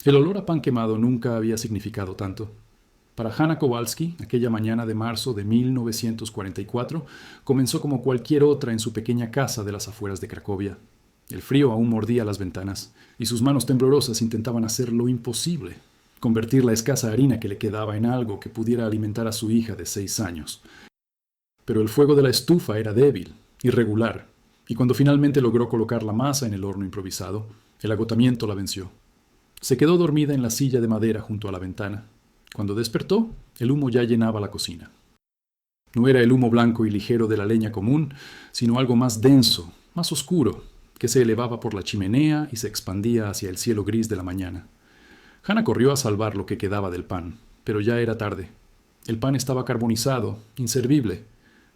El olor a pan quemado nunca había significado tanto. Para Hannah Kowalski, aquella mañana de marzo de 1944 comenzó como cualquier otra en su pequeña casa de las afueras de Cracovia. El frío aún mordía las ventanas, y sus manos temblorosas intentaban hacer lo imposible, convertir la escasa harina que le quedaba en algo que pudiera alimentar a su hija de 6 años. Pero el fuego de la estufa era débil, irregular, y cuando finalmente logró colocar la masa en el horno improvisado, el agotamiento la venció. Se quedó dormida en la silla de madera junto a la ventana. Cuando despertó, el humo ya llenaba la cocina. No era el humo blanco y ligero de la leña común, sino algo más denso, más oscuro, que se elevaba por la chimenea y se expandía hacia el cielo gris de la mañana. Hannah corrió a salvar lo que quedaba del pan, pero ya era tarde. El pan estaba carbonizado, inservible,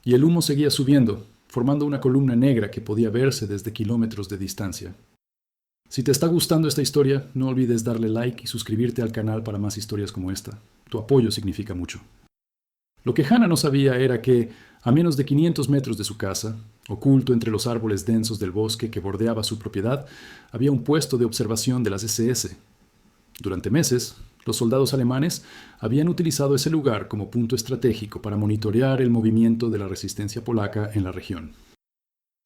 y el humo seguía subiendo, formando una columna negra que podía verse desde kilómetros de distancia. Si te está gustando esta historia, no olvides darle like y suscribirte al canal para más historias como esta. Tu apoyo significa mucho. Lo que Hannah no sabía era que, a menos de 500 metros de su casa, oculto entre los árboles densos del bosque que bordeaba su propiedad, había un puesto de observación de las SS. Durante meses, los soldados alemanes habían utilizado ese lugar como punto estratégico para monitorear el movimiento de la resistencia polaca en la región.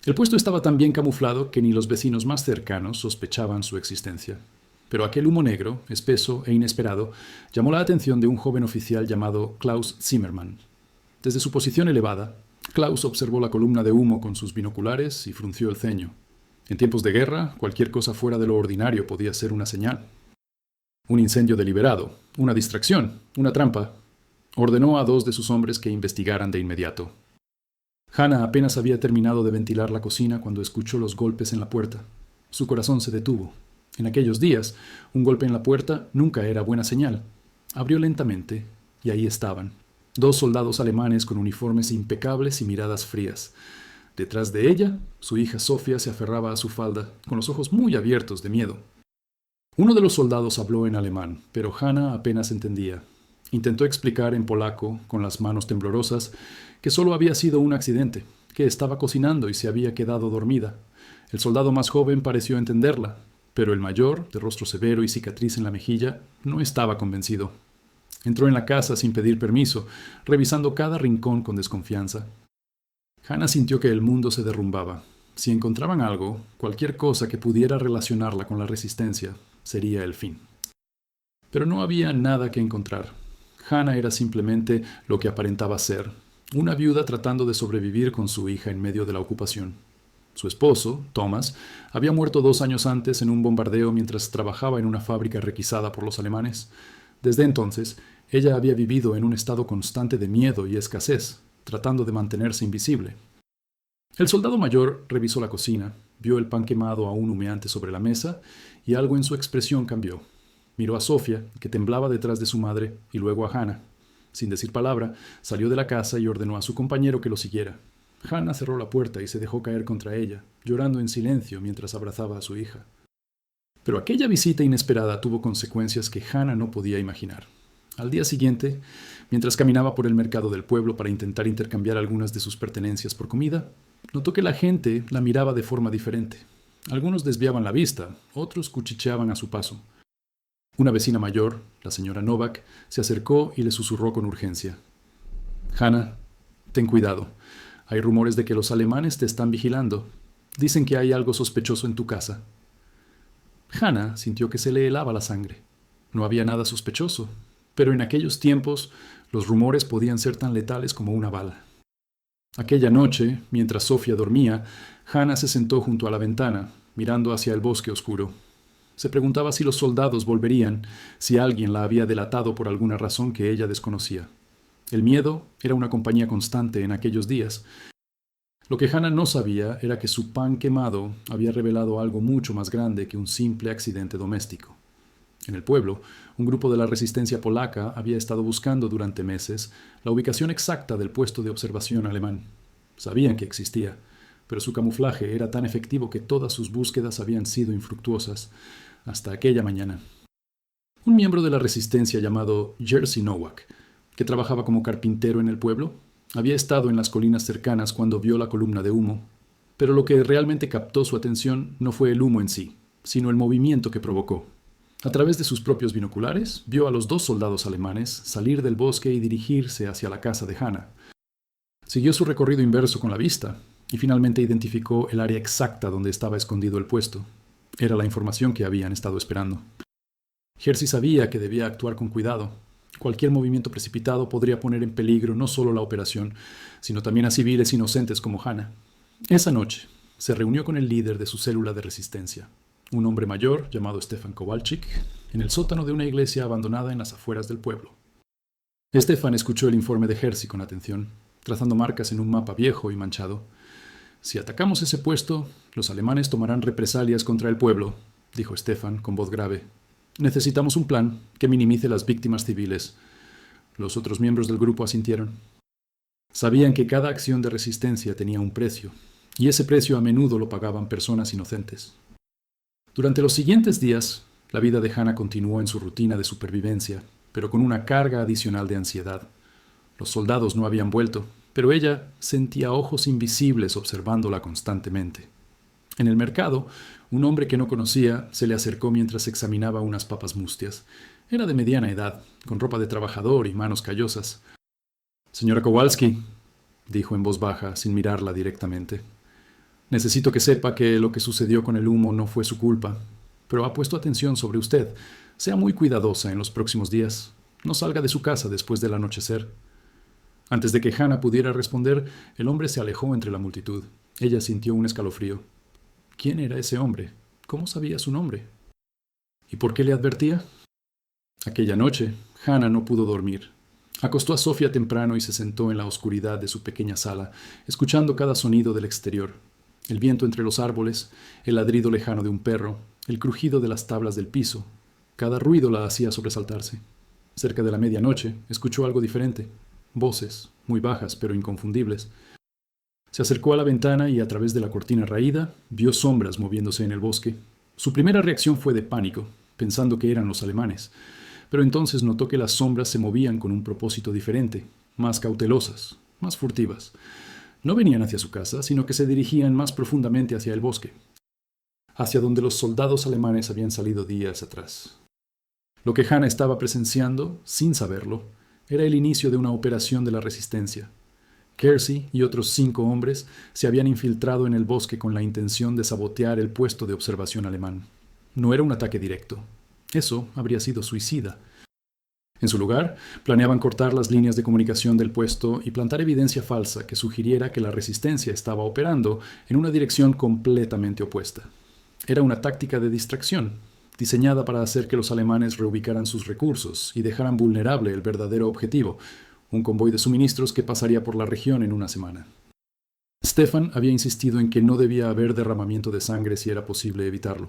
El puesto estaba tan bien camuflado que ni los vecinos más cercanos sospechaban su existencia. Pero aquel humo negro, espeso e inesperado, llamó la atención de un joven oficial llamado Klaus Zimmermann. Desde su posición elevada, Klaus observó la columna de humo con sus binoculares y frunció el ceño. En tiempos de guerra, cualquier cosa fuera de lo ordinario podía ser una señal. Un incendio deliberado, una distracción, una trampa. Ordenó a 2 de sus hombres que investigaran de inmediato. Hannah apenas había terminado de ventilar la cocina cuando escuchó los golpes en la puerta. Su corazón se detuvo. En aquellos días, un golpe en la puerta nunca era buena señal. Abrió lentamente, y ahí estaban, 2 soldados alemanes con uniformes impecables y miradas frías. Detrás de ella, su hija Sofía se aferraba a su falda, con los ojos muy abiertos de miedo. Uno de los soldados habló en alemán, pero Hannah apenas entendía. Intentó explicar en polaco, con las manos temblorosas, que solo había sido un accidente, que estaba cocinando y se había quedado dormida. El soldado más joven pareció entenderla, pero el mayor, de rostro severo y cicatriz en la mejilla, no estaba convencido. Entró en la casa sin pedir permiso, revisando cada rincón con desconfianza. Hannah sintió que el mundo se derrumbaba. Si encontraban algo, cualquier cosa que pudiera relacionarla con la resistencia, sería el fin. Pero no había nada que encontrar. Hannah era simplemente lo que aparentaba ser, una viuda tratando de sobrevivir con su hija en medio de la ocupación. Su esposo, Thomas, había muerto 2 años antes en un bombardeo mientras trabajaba en una fábrica requisada por los alemanes. Desde entonces, ella había vivido en un estado constante de miedo y escasez, tratando de mantenerse invisible. El soldado mayor revisó la cocina, vio el pan quemado aún humeante sobre la mesa, y algo en su expresión cambió. Miró a Sofía, que temblaba detrás de su madre, y luego a Hannah. Sin decir palabra, salió de la casa y ordenó a su compañero que lo siguiera. Hannah cerró la puerta y se dejó caer contra ella, llorando en silencio mientras abrazaba a su hija. Pero aquella visita inesperada tuvo consecuencias que Hannah no podía imaginar. Al día siguiente, mientras caminaba por el mercado del pueblo para intentar intercambiar algunas de sus pertenencias por comida, notó que la gente la miraba de forma diferente. Algunos desviaban la vista, otros cuchicheaban a su paso. Una vecina mayor, la señora Novak, se acercó y le susurró con urgencia. «Hannah, ten cuidado. Hay rumores de que los alemanes te están vigilando. Dicen que hay algo sospechoso en tu casa». Hannah sintió que se le helaba la sangre. No había nada sospechoso, pero en aquellos tiempos los rumores podían ser tan letales como una bala. Aquella noche, mientras Sofía dormía, Hannah se sentó junto a la ventana, mirando hacia el bosque oscuro. Se preguntaba si los soldados volverían, si alguien la había delatado por alguna razón que ella desconocía. El miedo era una compañía constante en aquellos días. Lo que Hannah no sabía era que su pan quemado había revelado algo mucho más grande que un simple accidente doméstico. En el pueblo, un grupo de la resistencia polaca había estado buscando durante meses la ubicación exacta del puesto de observación alemán. Sabían que existía, pero su camuflaje era tan efectivo que todas sus búsquedas habían sido infructuosas, hasta aquella mañana. Un miembro de la resistencia llamado Jerzy Nowak, que trabajaba como carpintero en el pueblo, había estado en las colinas cercanas cuando vio la columna de humo, pero lo que realmente captó su atención no fue el humo en sí, sino el movimiento que provocó. A través de sus propios binoculares, vio a los 2 soldados alemanes salir del bosque y dirigirse hacia la casa de Hannah. Siguió su recorrido inverso con la vista y finalmente identificó el área exacta donde estaba escondido el puesto. Era la información que habían estado esperando. Hersey sabía que debía actuar con cuidado. Cualquier movimiento precipitado podría poner en peligro no solo la operación, sino también a civiles inocentes como Hannah. Esa noche, se reunió con el líder de su célula de resistencia, un hombre mayor llamado Stefan Kowalczyk, en el sótano de una iglesia abandonada en las afueras del pueblo. Stefan escuchó el informe de Hersey con atención, trazando marcas en un mapa viejo y manchado. «Si atacamos ese puesto, los alemanes tomarán represalias contra el pueblo», dijo Stefan con voz grave. «Necesitamos un plan que minimice las víctimas civiles». Los otros miembros del grupo asintieron. Sabían que cada acción de resistencia tenía un precio, y ese precio a menudo lo pagaban personas inocentes. Durante los siguientes días, la vida de Hannah continuó en su rutina de supervivencia, pero con una carga adicional de ansiedad. Los soldados no habían vuelto, pero ella sentía ojos invisibles observándola constantemente. En el mercado, un hombre que no conocía se le acercó mientras examinaba unas papas mustias. Era de mediana edad, con ropa de trabajador y manos callosas. «Señora Kowalski», dijo en voz baja, sin mirarla directamente. «Necesito que sepa que lo que sucedió con el humo no fue su culpa, pero ha puesto atención sobre usted. Sea muy cuidadosa en los próximos días. No salga de su casa después del anochecer». Antes de que Hannah pudiera responder, el hombre se alejó entre la multitud. Ella sintió un escalofrío. ¿Quién era ese hombre? ¿Cómo sabía su nombre? ¿Y por qué le advertía? Aquella noche, Hannah no pudo dormir. Acostó a Sofía temprano y se sentó en la oscuridad de su pequeña sala, escuchando cada sonido del exterior. El viento entre los árboles, el ladrido lejano de un perro, el crujido de las tablas del piso. Cada ruido la hacía sobresaltarse. Cerca de la medianoche, escuchó algo diferente. Voces, muy bajas pero inconfundibles. Se acercó a la ventana y a través de la cortina raída vio sombras moviéndose en el bosque. Su primera reacción fue de pánico, pensando que eran los alemanes, pero entonces notó que las sombras se movían con un propósito diferente, más cautelosas, más furtivas. No venían hacia su casa, sino que se dirigían más profundamente hacia el bosque, hacia donde los soldados alemanes habían salido días atrás. Lo que Hannah estaba presenciando, sin saberlo, era el inicio de una operación de la resistencia. Kersey y otros 5 hombres se habían infiltrado en el bosque con la intención de sabotear el puesto de observación alemán. No era un ataque directo. Eso habría sido suicida. En su lugar, planeaban cortar las líneas de comunicación del puesto y plantar evidencia falsa que sugiriera que la resistencia estaba operando en una dirección completamente opuesta. Era una táctica de distracción, diseñada para hacer que los alemanes reubicaran sus recursos y dejaran vulnerable el verdadero objetivo, un convoy de suministros que pasaría por la región en una semana. Stefan había insistido en que no debía haber derramamiento de sangre si era posible evitarlo.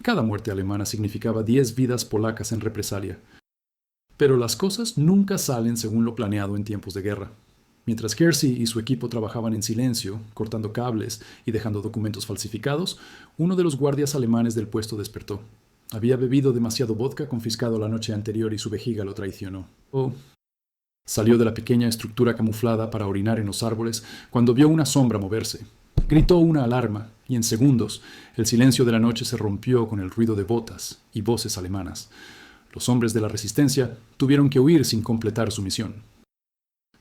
Cada muerte alemana significaba 10 vidas polacas en represalia. Pero las cosas nunca salen según lo planeado en tiempos de guerra. Mientras Kersey y su equipo trabajaban en silencio, cortando cables y dejando documentos falsificados, uno de los guardias alemanes del puesto despertó. Había bebido demasiado vodka confiscado la noche anterior y su vejiga lo traicionó. Salió de la pequeña estructura camuflada para orinar en los árboles cuando vio una sombra moverse. Gritó una alarma y en segundos el silencio de la noche se rompió con el ruido de botas y voces alemanas. Los hombres de la resistencia tuvieron que huir sin completar su misión.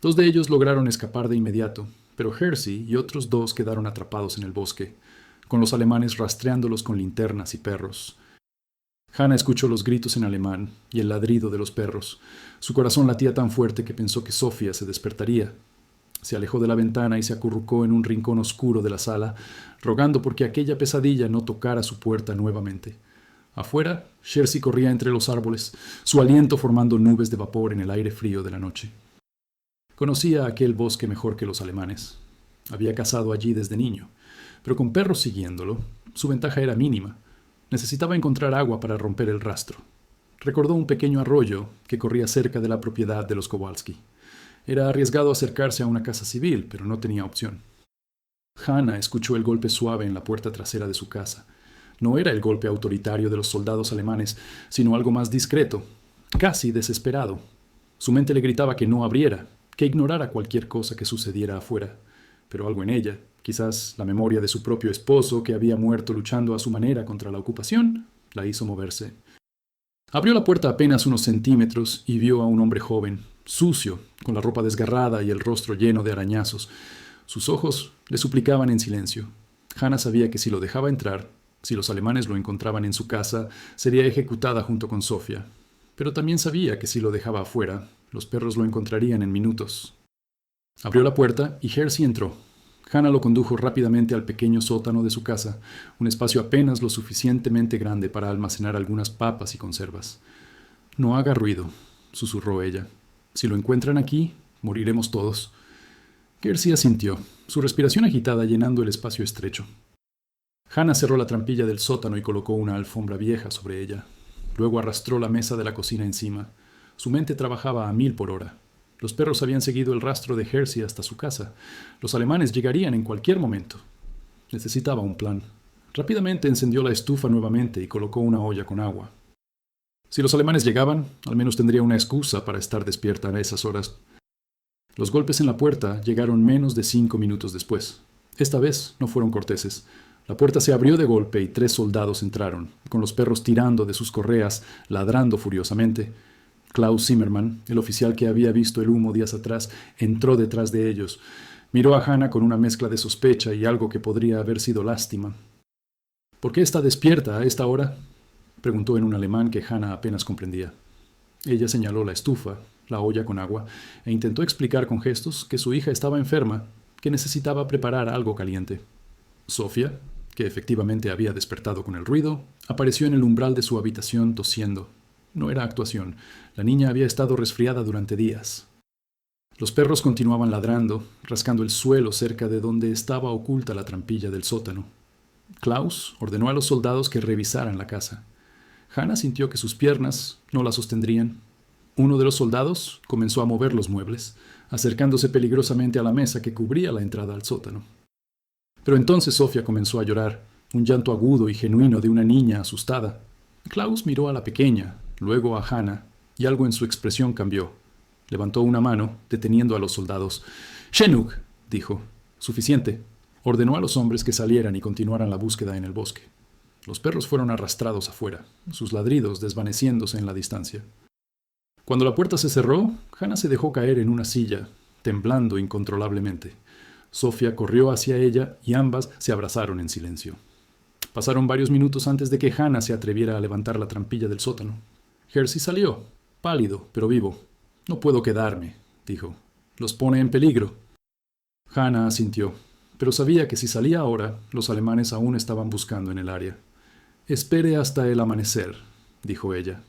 2 de ellos lograron escapar de inmediato, pero Hersey y otros 2 quedaron atrapados en el bosque, con los alemanes rastreándolos con linternas y perros. Hannah escuchó los gritos en alemán y el ladrido de los perros. Su corazón latía tan fuerte que pensó que Sofía se despertaría. Se alejó de la ventana y se acurrucó en un rincón oscuro de la sala, rogando porque aquella pesadilla no tocara su puerta nuevamente. Afuera, Kersey corría entre los árboles, su aliento formando nubes de vapor en el aire frío de la noche. Conocía aquel bosque mejor que los alemanes. Había cazado allí desde niño, pero con perros siguiéndolo, su ventaja era mínima. Necesitaba encontrar agua para romper el rastro. Recordó un pequeño arroyo que corría cerca de la propiedad de los Kowalski. Era arriesgado acercarse a una casa civil, pero no tenía opción. Hannah escuchó el golpe suave en la puerta trasera de su casa. No era el golpe autoritario de los soldados alemanes, sino algo más discreto, casi desesperado. Su mente le gritaba que no abriera, que ignorara cualquier cosa que sucediera afuera. Pero algo en ella, quizás la memoria de su propio esposo que había muerto luchando a su manera contra la ocupación, la hizo moverse. Abrió la puerta apenas unos centímetros y vio a un hombre joven, sucio, con la ropa desgarrada y el rostro lleno de arañazos. Sus ojos le suplicaban en silencio. Hannah sabía que si lo dejaba entrar, si los alemanes lo encontraban en su casa, sería ejecutada junto con Sofía. Pero también sabía que si lo dejaba afuera, los perros lo encontrarían en minutos. Abrió la puerta y Hersey entró. Hannah lo condujo rápidamente al pequeño sótano de su casa, un espacio apenas lo suficientemente grande para almacenar algunas papas y conservas. «No haga ruido», susurró ella. «Si lo encuentran aquí, moriremos todos». Hersey asintió, su respiración agitada llenando el espacio estrecho. Hannah cerró la trampilla del sótano y colocó una alfombra vieja sobre ella. Luego arrastró la mesa de la cocina encima. Su mente trabajaba a 1000 por hora. Los perros habían seguido el rastro de Hersey hasta su casa. Los alemanes llegarían en cualquier momento. Necesitaba un plan. Rápidamente encendió la estufa nuevamente y colocó una olla con agua. Si los alemanes llegaban, al menos tendría una excusa para estar despierta a esas horas. Los golpes en la puerta llegaron menos de 5 minutos después. Esta vez no fueron corteses. La puerta se abrió de golpe y 3 soldados entraron, con los perros tirando de sus correas, ladrando furiosamente. Klaus Zimmermann, el oficial que había visto el humo días atrás, entró detrás de ellos. Miró a Hannah con una mezcla de sospecha y algo que podría haber sido lástima. «¿Por qué está despierta a esta hora?», preguntó en un alemán que Hannah apenas comprendía. Ella señaló la estufa, la olla con agua, e intentó explicar con gestos que su hija estaba enferma, que necesitaba preparar algo caliente. Sofía, que efectivamente había despertado con el ruido, apareció en el umbral de su habitación tosiendo. No era actuación. La niña había estado resfriada durante días. Los perros continuaban ladrando, rascando el suelo cerca de donde estaba oculta la trampilla del sótano. Klaus ordenó a los soldados que revisaran la casa. Hannah sintió que sus piernas no la sostendrían. Uno de los soldados comenzó a mover los muebles, acercándose peligrosamente a la mesa que cubría la entrada al sótano. Pero entonces Sofía comenzó a llorar, un llanto agudo y genuino de una niña asustada. Klaus miró a la pequeña, luego a Hannah, y algo en su expresión cambió. Levantó una mano, deteniendo a los soldados. «Genug», dijo. «Suficiente». Ordenó a los hombres que salieran y continuaran la búsqueda en el bosque. Los perros fueron arrastrados afuera, sus ladridos desvaneciéndose en la distancia. Cuando la puerta se cerró, Hannah se dejó caer en una silla, temblando incontrolablemente. Sofía corrió hacia ella y ambas se abrazaron en silencio. Pasaron varios minutos antes de que Hannah se atreviera a levantar la trampilla del sótano. Hersey salió, pálido, pero vivo. «No puedo quedarme», dijo. «Los pone en peligro». Hannah asintió, pero sabía que si salía ahora, los alemanes aún estaban buscando en el área. «Espere hasta el amanecer», dijo ella.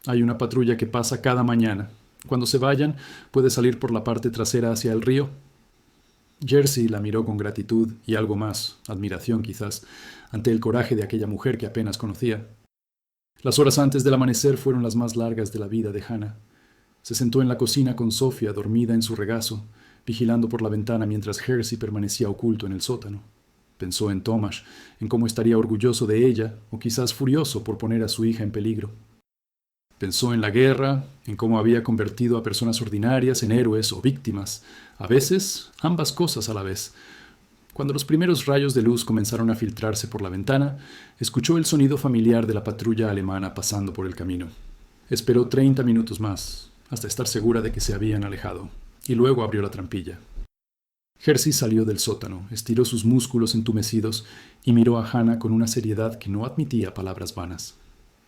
«Hay una patrulla que pasa cada mañana. Cuando se vayan, puede salir por la parte trasera hacia el río». Jersey la miró con gratitud y algo más, admiración quizás, ante el coraje de aquella mujer que apenas conocía. Las horas antes del amanecer fueron las más largas de la vida de Hannah. Se sentó en la cocina con Sofía dormida en su regazo, vigilando por la ventana mientras Hersey permanecía oculto en el sótano. Pensó en Tomasz, en cómo estaría orgulloso de ella, o quizás furioso por poner a su hija en peligro. Pensó en la guerra, en cómo había convertido a personas ordinarias en héroes o víctimas, a veces ambas cosas a la vez. Cuando los primeros rayos de luz comenzaron a filtrarse por la ventana, escuchó el sonido familiar de la patrulla alemana pasando por el camino. Esperó 30 minutos más, hasta estar segura de que se habían alejado, y luego abrió la trampilla. Hersey salió del sótano, estiró sus músculos entumecidos y miró a Hannah con una seriedad que no admitía palabras vanas.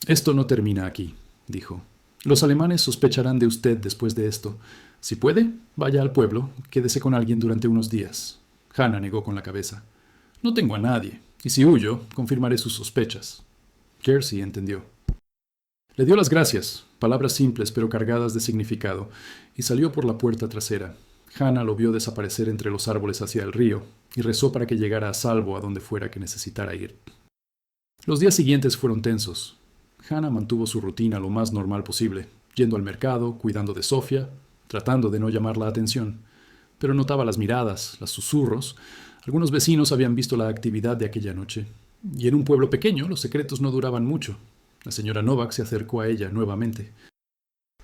«Esto no termina aquí», dijo. «Los alemanes sospecharán de usted después de esto. Si puede, vaya al pueblo, quédese con alguien durante unos días». Hannah negó con la cabeza. «No tengo a nadie, y si huyo, confirmaré sus sospechas». Hersey entendió. Le dio las gracias, palabras simples pero cargadas de significado, y salió por la puerta trasera. Hannah lo vio desaparecer entre los árboles hacia el río, y rezó para que llegara a salvo a donde fuera que necesitara ir. Los días siguientes fueron tensos. Hannah mantuvo su rutina lo más normal posible, yendo al mercado, cuidando de Sofía, tratando de no llamar la atención. Pero notaba las miradas, los susurros. Algunos vecinos habían visto la actividad de aquella noche. Y en un pueblo pequeño los secretos no duraban mucho. La señora Novak se acercó a ella nuevamente.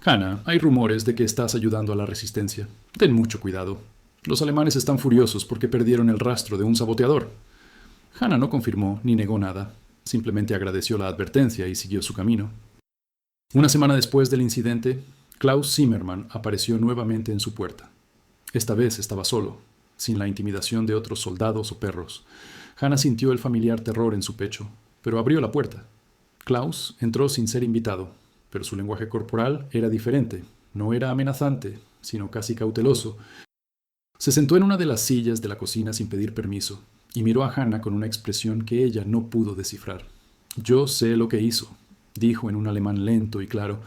«Hannah, hay rumores de que estás ayudando a la resistencia. Ten mucho cuidado. Los alemanes están furiosos porque perdieron el rastro de un saboteador». Hannah no confirmó ni negó nada. Simplemente agradeció la advertencia y siguió su camino. Una semana después del incidente, Klaus Zimmermann apareció nuevamente en su puerta. Esta vez estaba solo, sin la intimidación de otros soldados o perros. Hannah sintió el familiar terror en su pecho, pero abrió la puerta. Klaus entró sin ser invitado, pero su lenguaje corporal era diferente. No era amenazante, sino casi cauteloso. Se sentó en una de las sillas de la cocina sin pedir permiso y miró a Hannah con una expresión que ella no pudo descifrar. «Yo sé lo que hizo», dijo en un alemán lento y claro.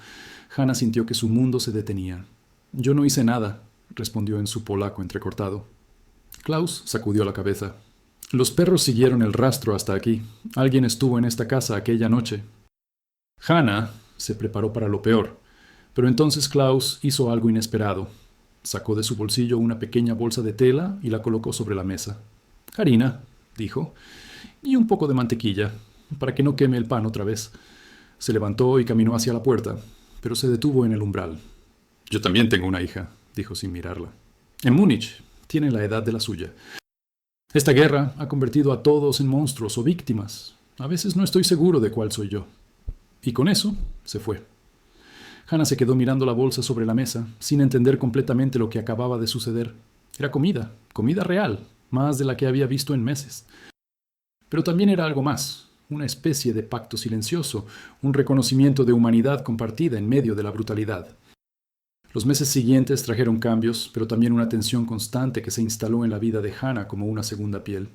Hannah sintió que su mundo se detenía. «Yo no hice nada», respondió en su polaco entrecortado. Klaus sacudió la cabeza. «Los perros siguieron el rastro hasta aquí. Alguien estuvo en esta casa aquella noche». Hannah se preparó para lo peor, pero entonces Klaus hizo algo inesperado. Sacó de su bolsillo una pequeña bolsa de tela y la colocó sobre la mesa. «Harina», dijo, «y un poco de mantequilla, para que no queme el pan otra vez». Se levantó y caminó hacia la puerta, pero se detuvo en el umbral. «Yo también tengo una hija», dijo sin mirarla. «En Múnich. Tiene la edad de la suya. Esta guerra ha convertido a todos en monstruos o víctimas. A veces no estoy seguro de cuál soy yo». Y con eso se fue. Hannah se quedó mirando la bolsa sobre la mesa, sin entender completamente lo que acababa de suceder. Era comida, comida real, más de la que había visto en meses. Pero también era algo más, una especie de pacto silencioso, un reconocimiento de humanidad compartida en medio de la brutalidad. Los meses siguientes trajeron cambios, pero también una tensión constante que se instaló en la vida de Hannah como una segunda piel.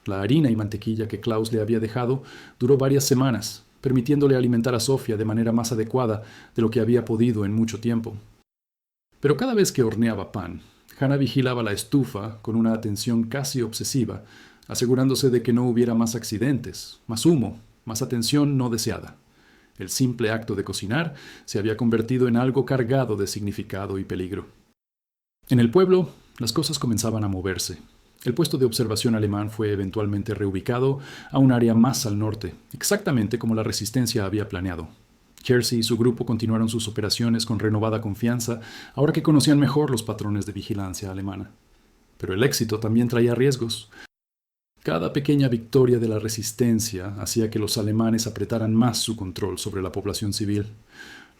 La harina y mantequilla que Klaus le había dejado duró varias semanas, permitiéndole alimentar a Sofía de manera más adecuada de lo que había podido en mucho tiempo. Pero cada vez que horneaba pan, Hannah vigilaba la estufa con una atención casi obsesiva, asegurándose de que no hubiera más accidentes, más humo, más atención no deseada. El simple acto de cocinar se había convertido en algo cargado de significado y peligro. En el pueblo, las cosas comenzaban a moverse. El puesto de observación alemán fue eventualmente reubicado a un área más al norte, exactamente como la resistencia había planeado. Kersey y su grupo continuaron sus operaciones con renovada confianza, ahora que conocían mejor los patrones de vigilancia alemana. Pero el éxito también traía riesgos. Cada pequeña victoria de la resistencia hacía que los alemanes apretaran más su control sobre la población civil.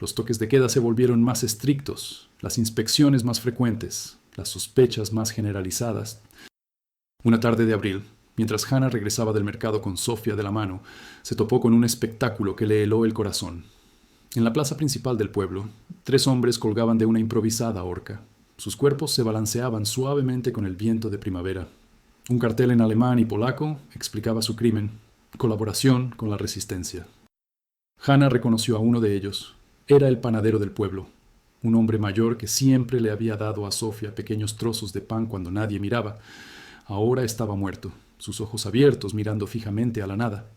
Los toques de queda se volvieron más estrictos, las inspecciones más frecuentes, las sospechas más generalizadas. Una tarde de abril, mientras Hannah regresaba del mercado con Sofía de la mano, se topó con un espectáculo que le heló el corazón. En la plaza principal del pueblo, 3 hombres colgaban de una improvisada horca. Sus cuerpos se balanceaban suavemente con el viento de primavera. Un cartel en alemán y polaco explicaba su crimen: colaboración con la resistencia. Hannah reconoció a uno de ellos. Era el panadero del pueblo, un hombre mayor que siempre le había dado a Sofía pequeños trozos de pan cuando nadie miraba. Ahora estaba muerto, sus ojos abiertos mirando fijamente a la nada.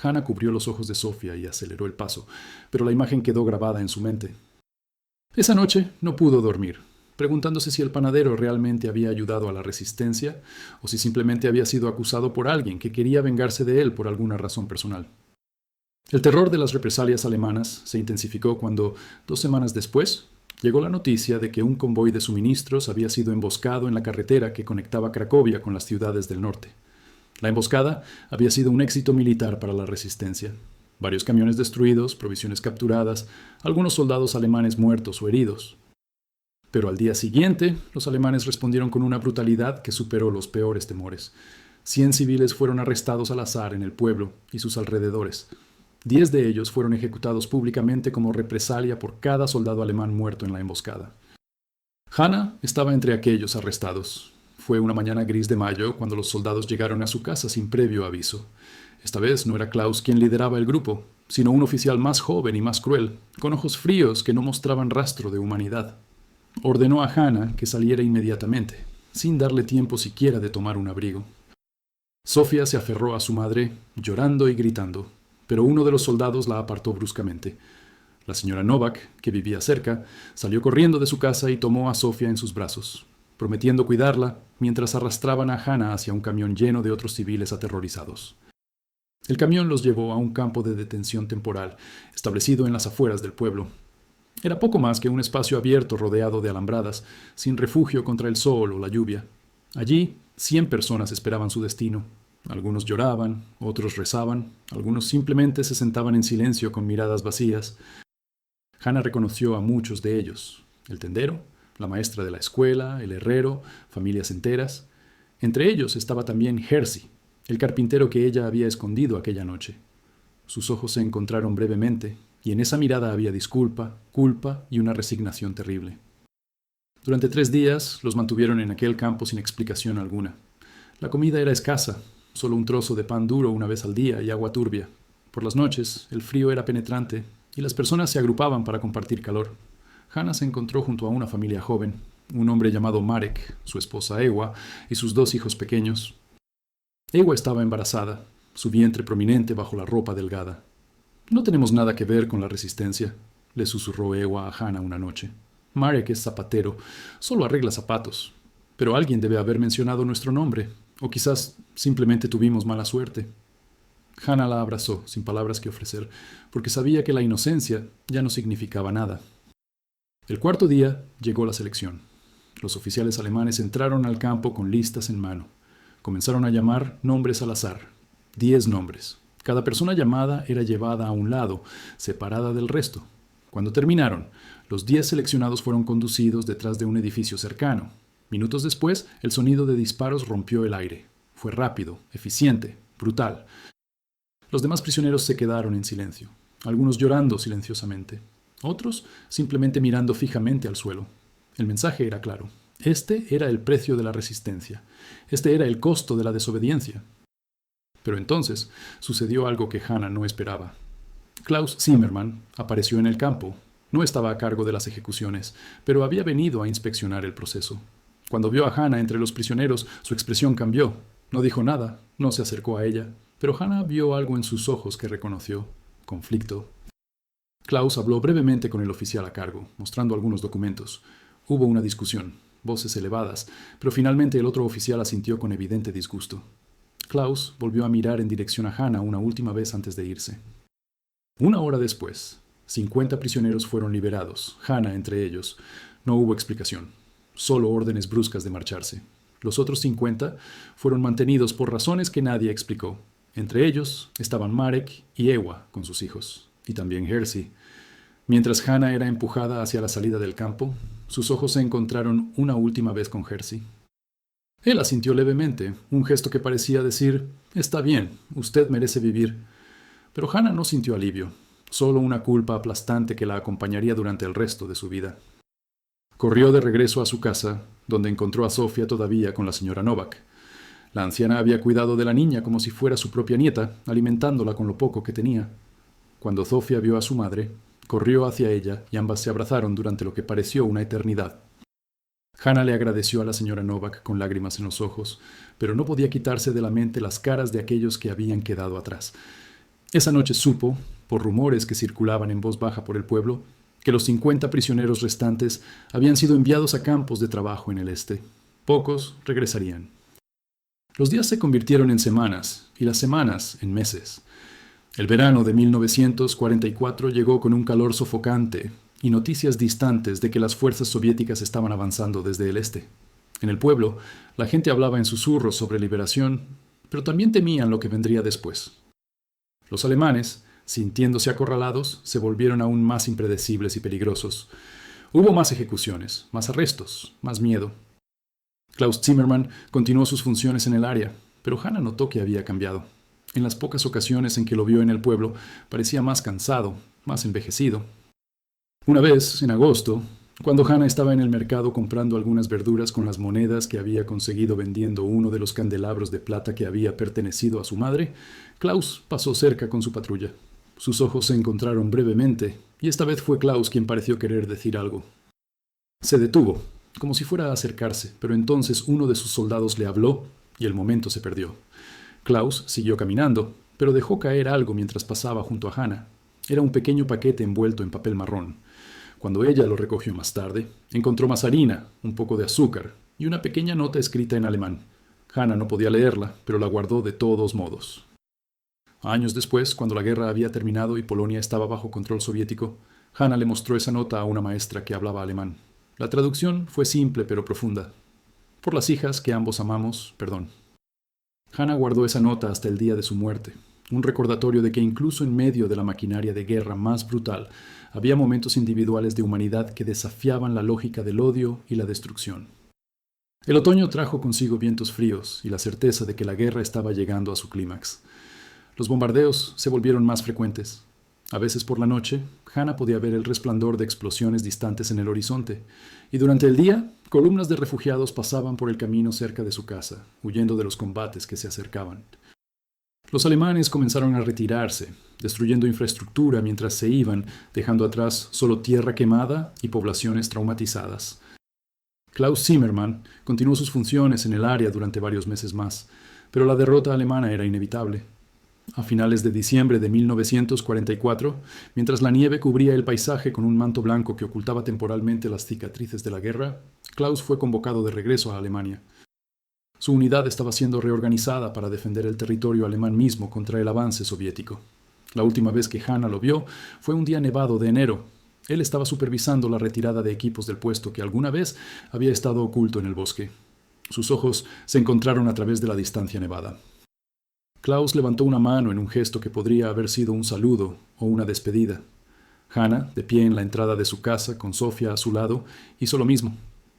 Hannah cubrió los ojos de Sofía y aceleró el paso, pero la imagen quedó grabada en su mente. Esa noche no pudo dormir, preguntándose si el panadero realmente había ayudado a la resistencia o si simplemente había sido acusado por alguien que quería vengarse de él por alguna razón personal. El terror de las represalias alemanas se intensificó cuando, 2 semanas después, llegó la noticia de que un convoy de suministros había sido emboscado en la carretera que conectaba Cracovia con las ciudades del norte. La emboscada había sido un éxito militar para la resistencia. Varios camiones destruidos, provisiones capturadas, algunos soldados alemanes muertos o heridos. Pero al día siguiente, los alemanes respondieron con una brutalidad que superó los peores temores. 100 civiles fueron arrestados al azar en el pueblo y sus alrededores. 10 de ellos fueron ejecutados públicamente como represalia por cada soldado alemán muerto en la emboscada. Hannah estaba entre aquellos arrestados. Fue una mañana gris de mayo cuando los soldados llegaron a su casa sin previo aviso. Esta vez no era Klaus quien lideraba el grupo, sino un oficial más joven y más cruel, con ojos fríos que no mostraban rastro de humanidad. Ordenó a Hannah que saliera inmediatamente, sin darle tiempo siquiera de tomar un abrigo. Sofía se aferró a su madre, llorando y gritando, pero uno de los soldados la apartó bruscamente. La señora Novak, que vivía cerca, salió corriendo de su casa y tomó a Sofía en sus brazos, prometiendo cuidarla mientras arrastraban a Hannah hacia un camión lleno de otros civiles aterrorizados. El camión los llevó a un campo de detención temporal, establecido en las afueras del pueblo. Era poco más que un espacio abierto rodeado de alambradas, sin refugio contra el sol o la lluvia. Allí, 100 personas esperaban su destino. Algunos lloraban, otros rezaban, algunos simplemente se sentaban en silencio con miradas vacías. Hannah reconoció a muchos de ellos: el tendero, la maestra de la escuela, el herrero, familias enteras. Entre ellos estaba también Hersey, el carpintero que ella había escondido aquella noche. Sus ojos se encontraron brevemente, y en esa mirada había disculpa, culpa y una resignación terrible. Durante 3 días los mantuvieron en aquel campo sin explicación alguna. La comida era escasa, solo un trozo de pan duro una vez al día y agua turbia. Por las noches el frío era penetrante y las personas se agrupaban para compartir calor. Hannah se encontró junto a una familia joven, un hombre llamado Marek, su esposa Ewa y sus 2 hijos pequeños. Ewa estaba embarazada, su vientre prominente bajo la ropa delgada. «No tenemos nada que ver con la resistencia», le susurró Ewa a Hannah una noche. «Marek es zapatero, solo arregla zapatos. Pero alguien debe haber mencionado nuestro nombre, o quizás simplemente tuvimos mala suerte». Hannah la abrazó, sin palabras que ofrecer, porque sabía que la inocencia ya no significaba nada. El cuarto día llegó la selección. Los oficiales alemanes entraron al campo con listas en mano. Comenzaron a llamar nombres al azar. 10 nombres. Cada persona llamada era llevada a un lado, separada del resto. Cuando terminaron, los 10 seleccionados fueron conducidos detrás de un edificio cercano. Minutos después, el sonido de disparos rompió el aire. Fue rápido, eficiente, brutal. Los demás prisioneros se quedaron en silencio, algunos llorando silenciosamente, otros simplemente mirando fijamente al suelo. El mensaje era claro. Este era el precio de la resistencia. Este era el costo de la desobediencia. Pero entonces sucedió algo que Hannah no esperaba. Klaus Zimmermann apareció en el campo. No estaba a cargo de las ejecuciones, pero había venido a inspeccionar el proceso. Cuando vio a Hannah entre los prisioneros, su expresión cambió. No dijo nada, no se acercó a ella, pero Hannah vio algo en sus ojos que reconoció: conflicto. Klaus habló brevemente con el oficial a cargo, mostrando algunos documentos. Hubo una discusión, voces elevadas, pero finalmente el otro oficial asintió con evidente disgusto. Klaus volvió a mirar en dirección a Hannah una última vez antes de irse. 1 hora después, 50 prisioneros fueron liberados, Hannah entre ellos. No hubo explicación, solo órdenes bruscas de marcharse. Los otros 50 fueron mantenidos por razones que nadie explicó. Entre ellos estaban Marek y Ewa con sus hijos, y también Hersey. Mientras Hannah era empujada hacia la salida del campo, sus ojos se encontraron una última vez con Hersey. Él asintió levemente, un gesto que parecía decir: «Está bien, usted merece vivir». Pero Hannah no sintió alivio, solo una culpa aplastante que la acompañaría durante el resto de su vida. Corrió de regreso a su casa, donde encontró a Sofia todavía con la señora Novak. La anciana había cuidado de la niña como si fuera su propia nieta, alimentándola con lo poco que tenía. Cuando Sofia vio a su madre, corrió hacia ella y ambas se abrazaron durante lo que pareció una eternidad. Hannah le agradeció a la señora Novak con lágrimas en los ojos, pero no podía quitarse de la mente las caras de aquellos que habían quedado atrás. Esa noche supo, por rumores que circulaban en voz baja por el pueblo, que los 50 prisioneros restantes habían sido enviados a campos de trabajo en el este. Pocos regresarían. Los días se convirtieron en semanas y las semanas en meses. El verano de 1944 llegó con un calor sofocante y noticias distantes de que las fuerzas soviéticas estaban avanzando desde el este. En el pueblo, la gente hablaba en susurros sobre liberación, pero también temían lo que vendría después. Los alemanes, sintiéndose acorralados, se volvieron aún más impredecibles y peligrosos. Hubo más ejecuciones, más arrestos, más miedo. Klaus Zimmermann continuó sus funciones en el área, pero Hannah notó que había cambiado. En las pocas ocasiones en que lo vio en el pueblo, parecía más cansado, más envejecido. Una vez, en agosto, cuando Hannah estaba en el mercado comprando algunas verduras con las monedas que había conseguido vendiendo uno de los candelabros de plata que había pertenecido a su madre, Klaus pasó cerca con su patrulla. Sus ojos se encontraron brevemente, y esta vez fue Klaus quien pareció querer decir algo. Se detuvo, como si fuera a acercarse, pero entonces uno de sus soldados le habló y el momento se perdió. Klaus siguió caminando, pero dejó caer algo mientras pasaba junto a Hannah. Era un pequeño paquete envuelto en papel marrón. Cuando ella lo recogió más tarde, encontró más harina, un poco de azúcar y una pequeña nota escrita en alemán. Hannah no podía leerla, pero la guardó de todos modos. Años después, cuando la guerra había terminado y Polonia estaba bajo control soviético, Hannah le mostró esa nota a una maestra que hablaba alemán. La traducción fue simple pero profunda. Por las hijas que ambos amamos, perdón. Hannah guardó esa nota hasta el día de su muerte, un recordatorio de que incluso en medio de la maquinaria de guerra más brutal, había momentos individuales de humanidad que desafiaban la lógica del odio y la destrucción. El otoño trajo consigo vientos fríos y la certeza de que la guerra estaba llegando a su clímax. Los bombardeos se volvieron más frecuentes. A veces por la noche, Hannah podía ver el resplandor de explosiones distantes en el horizonte, y durante el día, columnas de refugiados pasaban por el camino cerca de su casa, huyendo de los combates que se acercaban. Los alemanes comenzaron a retirarse, destruyendo infraestructura mientras se iban, dejando atrás solo tierra quemada y poblaciones traumatizadas. Klaus Zimmermann continuó sus funciones en el área durante varios meses más, pero la derrota alemana era inevitable. A finales de diciembre de 1944, mientras la nieve cubría el paisaje con un manto blanco que ocultaba temporalmente las cicatrices de la guerra, Klaus fue convocado de regreso a Alemania. Su unidad estaba siendo reorganizada para defender el territorio alemán mismo contra el avance soviético. La última vez que Hannah lo vio fue un día nevado de enero. Él estaba supervisando la retirada de equipos del puesto que alguna vez había estado oculto en el bosque. Sus ojos se encontraron a través de la distancia nevada. Klaus levantó una mano en un gesto que podría haber sido un saludo o una despedida. Hannah, de pie en la entrada de su casa, con Sofía a su lado, hizo lo mismo.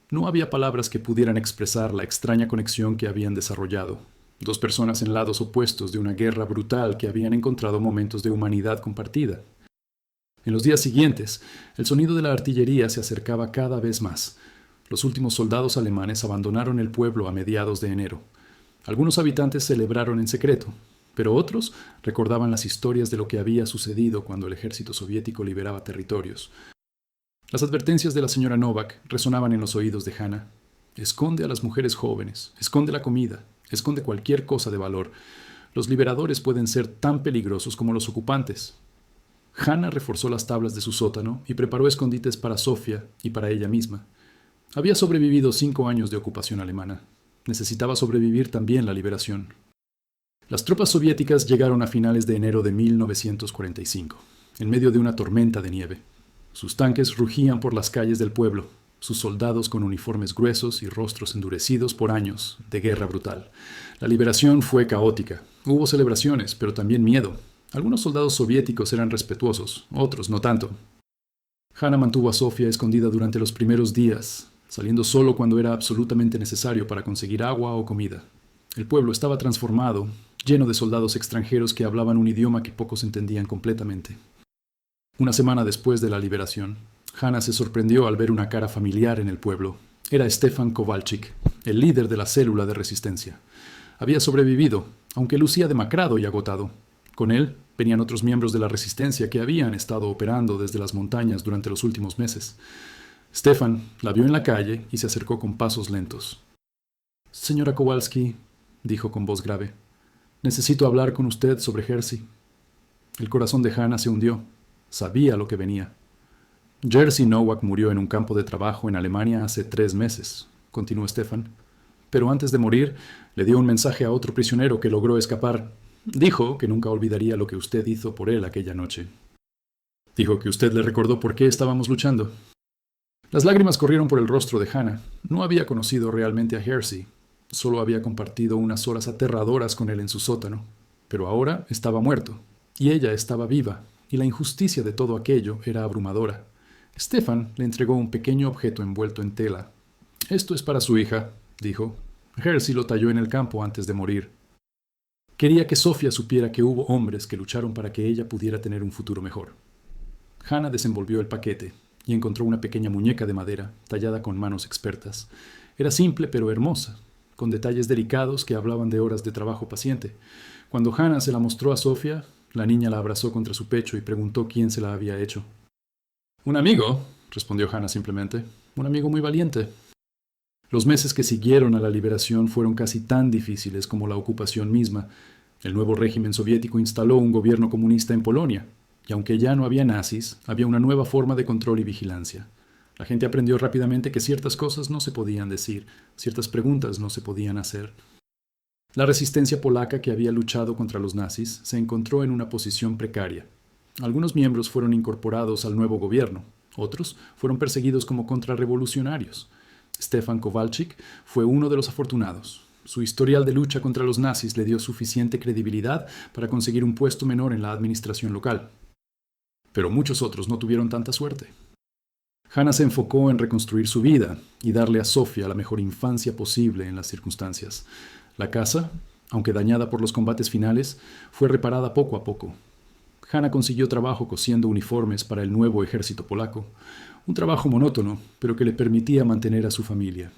No había palabras que pudieran expresar la extraña conexión que habían desarrollado. Dos personas en lados opuestos de una guerra brutal que habían encontrado momentos de humanidad compartida. En los días siguientes, el sonido de la artillería se acercaba cada vez más. Los últimos soldados alemanes abandonaron el pueblo a mediados de enero. Algunos habitantes celebraron en secreto, pero otros recordaban las historias de lo que había sucedido cuando el ejército soviético liberaba territorios. Las advertencias de la señora Novak resonaban en los oídos de Hannah. Esconde a las mujeres jóvenes, esconde la comida, esconde cualquier cosa de valor. Los liberadores pueden ser tan peligrosos como los ocupantes. Hannah reforzó las tablas de su sótano y preparó escondites para Sofía y para ella misma. Había sobrevivido 5 años de ocupación alemana. Necesitaba sobrevivir también la liberación. Las tropas soviéticas llegaron a finales de enero de 1945, en medio de una tormenta de nieve. Sus tanques rugían por las calles del pueblo, sus soldados con uniformes gruesos y rostros endurecidos por años de guerra brutal. La liberación fue caótica. Hubo celebraciones, pero también miedo. Algunos soldados soviéticos eran respetuosos, otros no tanto. Hannah mantuvo a Sofía escondida durante los primeros días, saliendo solo cuando era absolutamente necesario para conseguir agua o comida. El pueblo estaba transformado, lleno de soldados extranjeros que hablaban un idioma que pocos entendían completamente. Una semana después de la liberación, Hannah se sorprendió al ver una cara familiar en el pueblo. Era Stefan Kowalczyk, el líder de la célula de resistencia. Había sobrevivido, aunque lucía demacrado y agotado. Con él venían otros miembros de la resistencia que habían estado operando desde las montañas durante los últimos meses. Stefan la vio en la calle y se acercó con pasos lentos. «Señora Kowalski», dijo con voz grave, «necesito hablar con usted sobre Jerzy». El corazón de Hannah se hundió. Sabía lo que venía. «Jerzy Nowak murió en un campo de trabajo en Alemania hace 3 meses», continuó Stefan. «Pero antes de morir, le dio un mensaje a otro prisionero que logró escapar. Dijo que nunca olvidaría lo que usted hizo por él aquella noche. Dijo que usted le recordó por qué estábamos luchando». Las lágrimas corrieron por el rostro de Hannah. No había conocido realmente a Jerzy. Solo había compartido unas horas aterradoras con él en su sótano. Pero ahora estaba muerto. Y ella estaba viva. Y la injusticia de todo aquello era abrumadora. Stefan le entregó un pequeño objeto envuelto en tela. «Esto es para su hija», dijo. «Jerzy lo talló en el campo antes de morir. Quería que Sofía supiera que hubo hombres que lucharon para que ella pudiera tener un futuro mejor». Hannah desenvolvió el paquete y encontró una pequeña muñeca de madera, tallada con manos expertas. Era simple pero hermosa, con detalles delicados que hablaban de horas de trabajo paciente. Cuando Hannah se la mostró a Sofía, la niña la abrazó contra su pecho y preguntó quién se la había hecho. «Un amigo», respondió Hannah simplemente. «Un amigo muy valiente». Los meses que siguieron a la liberación fueron casi tan difíciles como la ocupación misma. El nuevo régimen soviético instaló un gobierno comunista en Polonia. Y aunque ya no había nazis, había una nueva forma de control y vigilancia. La gente aprendió rápidamente que ciertas cosas no se podían decir, ciertas preguntas no se podían hacer. La resistencia polaca que había luchado contra los nazis se encontró en una posición precaria. Algunos miembros fueron incorporados al nuevo gobierno, otros fueron perseguidos como contrarrevolucionarios. Stefan Kowalczyk fue uno de los afortunados. Su historial de lucha contra los nazis le dio suficiente credibilidad para conseguir un puesto menor en la administración local. Pero muchos otros no tuvieron tanta suerte. Hannah se enfocó en reconstruir su vida y darle a Sofía la mejor infancia posible en las circunstancias. La casa, aunque dañada por los combates finales, fue reparada poco a poco. Hannah consiguió trabajo cosiendo uniformes para el nuevo ejército polaco, un trabajo monótono, pero que le permitía mantener a su familia.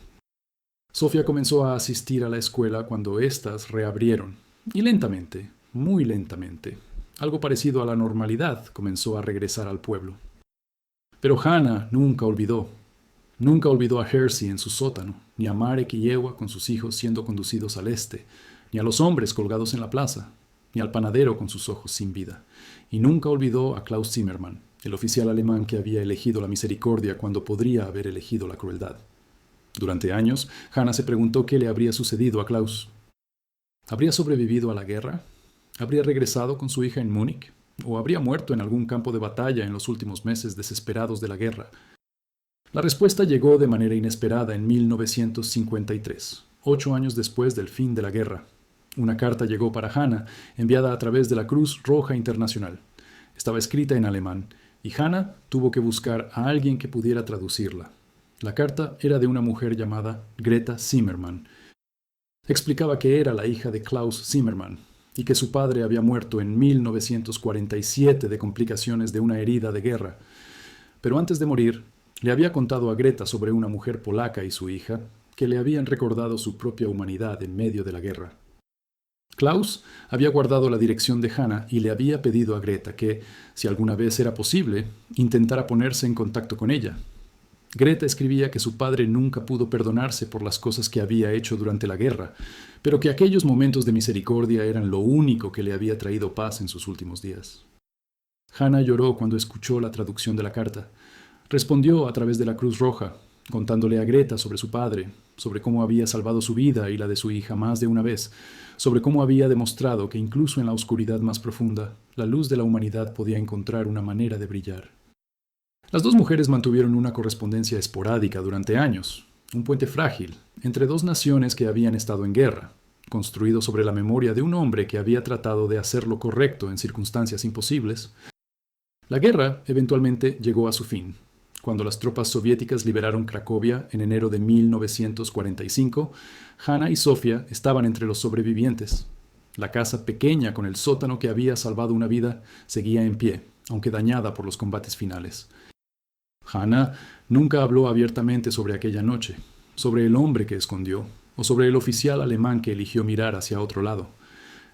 Sofía comenzó a asistir a la escuela cuando éstas reabrieron, y lentamente, muy lentamente, algo parecido a la normalidad comenzó a regresar al pueblo. Pero Hannah nunca olvidó a Hersey en su sótano, ni a Marek y Yewa con sus hijos siendo conducidos al este, ni a los hombres colgados en la plaza, ni al panadero con sus ojos sin vida, y nunca olvidó a Klaus Zimmermann, el oficial alemán que había elegido la misericordia cuando podría haber elegido la crueldad. Durante años, Hannah se preguntó qué le habría sucedido a Klaus. ¿Habría sobrevivido a la guerra? ¿Habría regresado con su hija en Múnich? ¿O habría muerto en algún campo de batalla en los últimos meses desesperados de la guerra? La respuesta llegó de manera inesperada en 1953, 8 años después del fin de la guerra. Una carta llegó para Hannah, enviada a través de la Cruz Roja Internacional. Estaba escrita en alemán, y Hannah tuvo que buscar a alguien que pudiera traducirla. La carta era de una mujer llamada Greta Zimmermann. Explicaba que era la hija de Klaus Zimmermann y que su padre había muerto en 1947 de complicaciones de una herida de guerra. Pero antes de morir, le había contado a Greta sobre una mujer polaca y su hija que le habían recordado su propia humanidad en medio de la guerra. Klaus había guardado la dirección de Hannah y le había pedido a Greta que, si alguna vez era posible, intentara ponerse en contacto con ella. Greta escribía que su padre nunca pudo perdonarse por las cosas que había hecho durante la guerra, pero que aquellos momentos de misericordia eran lo único que le había traído paz en sus últimos días. Hannah lloró cuando escuchó la traducción de la carta. Respondió a través de la Cruz Roja, contándole a Greta sobre su padre, sobre cómo había salvado su vida y la de su hija más de una vez, sobre cómo había demostrado que incluso en la oscuridad más profunda, la luz de la humanidad podía encontrar una manera de brillar. Las dos mujeres mantuvieron una correspondencia esporádica durante años, un puente frágil entre dos naciones que habían estado en guerra, construido sobre la memoria de un hombre que había tratado de hacer lo correcto en circunstancias imposibles. La guerra eventualmente llegó a su fin. Cuando las tropas soviéticas liberaron Cracovia en enero de 1945, Hannah y Sofía estaban entre los sobrevivientes. La casa pequeña con el sótano que había salvado una vida seguía en pie, aunque dañada por los combates finales. Hannah nunca habló abiertamente sobre aquella noche, sobre el hombre que escondió, o sobre el oficial alemán que eligió mirar hacia otro lado.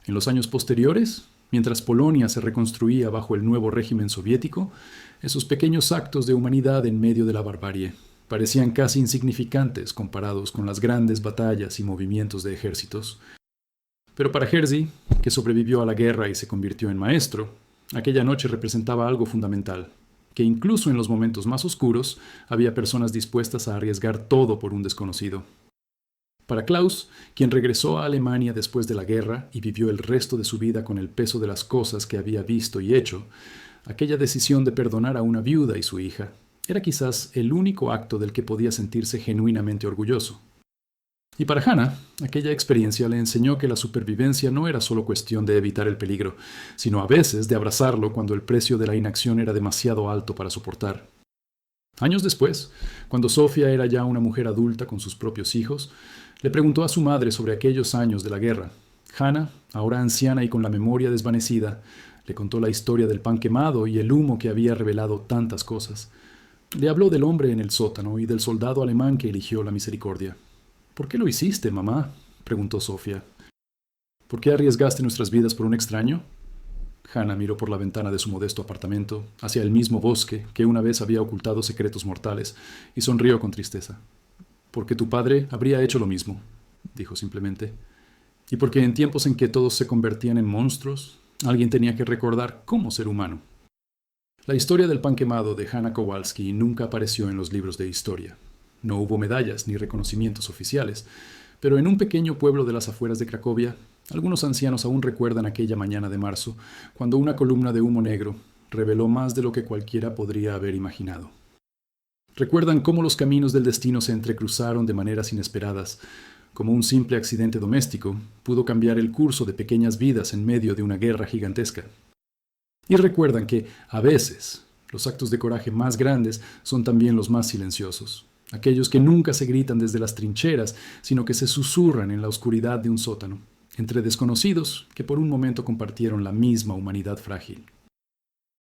En los años posteriores, mientras Polonia se reconstruía bajo el nuevo régimen soviético, esos pequeños actos de humanidad en medio de la barbarie parecían casi insignificantes comparados con las grandes batallas y movimientos de ejércitos. Pero para Hersey, que sobrevivió a la guerra y se convirtió en maestro, aquella noche representaba algo fundamental, que incluso en los momentos más oscuros había personas dispuestas a arriesgar todo por un desconocido. Para Klaus, quien regresó a Alemania después de la guerra y vivió el resto de su vida con el peso de las cosas que había visto y hecho, aquella decisión de perdonar a una viuda y su hija era quizás el único acto del que podía sentirse genuinamente orgulloso. Y para Hannah, aquella experiencia le enseñó que la supervivencia no era solo cuestión de evitar el peligro, sino a veces de abrazarlo cuando el precio de la inacción era demasiado alto para soportar. Años después, cuando Sofía era ya una mujer adulta con sus propios hijos, le preguntó a su madre sobre aquellos años de la guerra. Hannah, ahora anciana y con la memoria desvanecida, le contó la historia del pan quemado y el humo que había revelado tantas cosas. Le habló del hombre en el sótano y del soldado alemán que eligió la misericordia. ¿Por qué lo hiciste, mamá?, preguntó Sofía. ¿Por qué arriesgaste nuestras vidas por un extraño? Hannah miró por la ventana de su modesto apartamento, hacia el mismo bosque que una vez había ocultado secretos mortales, y sonrió con tristeza. Porque tu padre habría hecho lo mismo, dijo simplemente. Y porque en tiempos en que todos se convertían en monstruos, alguien tenía que recordar cómo ser humano. La historia del pan quemado de Hannah Kowalski nunca apareció en los libros de historia. No hubo medallas ni reconocimientos oficiales, pero en un pequeño pueblo de las afueras de Cracovia, algunos ancianos aún recuerdan aquella mañana de marzo, cuando una columna de humo negro reveló más de lo que cualquiera podría haber imaginado. Recuerdan cómo los caminos del destino se entrecruzaron de maneras inesperadas, como un simple accidente doméstico, pudo cambiar el curso de pequeñas vidas en medio de una guerra gigantesca. Y recuerdan que, a veces, los actos de coraje más grandes son también los más silenciosos, aquellos que nunca se gritan desde las trincheras, sino que se susurran en la oscuridad de un sótano, entre desconocidos que por un momento compartieron la misma humanidad frágil.